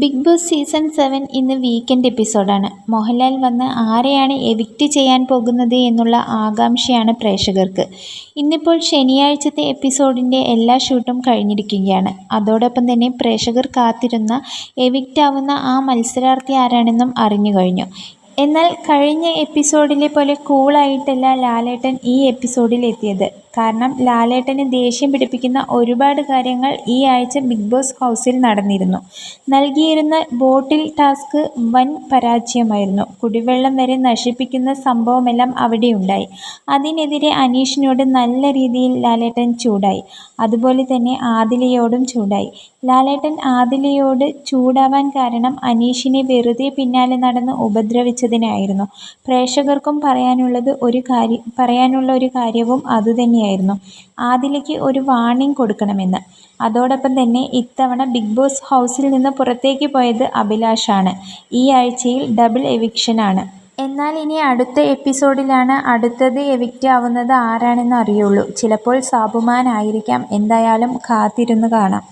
Big boss season 7 ഇന്ന് weekend എപ്പിസോഡാണ്. മോഹൻലാൽ വന്ന് ആരെയാണ് എവിക്റ്റ് ചെയ്യാൻ പോകുന്നത് എന്നുള്ള ആകാംക്ഷയാണ് പ്രേക്ഷകർക്ക്. ഇന്നിപ്പോൾ ശനിയാഴ്ചത്തെ എപ്പിസോഡിൻ്റെ എല്ലാ ഷൂട്ടും കഴിഞ്ഞിരിക്കുകയാണ്. അതോടൊപ്പം തന്നെ പ്രേക്ഷകർ കാത്തിരുന്ന എവിക്റ്റ് ആവുന്ന ആ മത്സരാർത്ഥി ആരാണെന്നും അറിഞ്ഞു കഴിഞ്ഞു. എന്നാൽ കഴിഞ്ഞ എപ്പിസോഡിലെ പോലെ കൂളായിട്ടല്ല ലാലേട്ടൻ ഈ എപ്പിസോഡിൽ എത്തിയത്. കാരണം ലാലേട്ടന് ദേഷ്യം പിടിപ്പിക്കുന്ന ഒരുപാട് കാര്യങ്ങൾ ഈ ആഴ്ച ബിഗ് ബോസ് ഹൗസിൽ നടന്നിരുന്നു. നൽകിയിരുന്ന ബോട്ടിൽ ടാസ്ക് വൻ പരാജയമായിരുന്നു. കുടിവെള്ളം വരെ നശിപ്പിക്കുന്ന സംഭവമെല്ലാം അവിടെയുണ്ടായി. അതിനെതിരെ അനീഷിനോട് നല്ല രീതിയിൽ ലാലേട്ടൻ ചൂടായി. അതുപോലെ തന്നെ ആദിലയോടും ചൂടായി. ലാലേട്ടൻ ആദിലയോട് ചൂടാവാൻ കാരണം അനീഷിനെ വെറുതെ പിന്നാലെ നടന്ന് ഉപദ്രവിച്ചതിനായിരുന്നു. പ്രേക്ഷകർക്കും പറയാനുള്ള ഒരു കാര്യവും അതുതന്നെയായിരുന്നു, ആദിലയ്ക്ക് ഒരു വാർണിംഗ് കൊടുക്കണമെന്ന്. അതോടൊപ്പം തന്നെ ഇത്തവണ ബിഗ് ബോസ് ഹൗസിൽ നിന്ന് പുറത്തേക്ക് പോയത് അഭിലാഷാണ്. ഈ ആഴ്ചയിൽ ഡബിൾ എവിക്ഷനാണ്. എന്നാൽ ഇനി അടുത്ത എപ്പിസോഡിലാണ് അടുത്തത് എവിക്റ്റ് ആവുന്നത് ആരാണെന്ന് അറിയുള്ളൂ. ചിലപ്പോൾ സാബുമാൻ ആയിരിക്കാം. എന്തായാലും കാത്തിരുന്ന് കാണാം.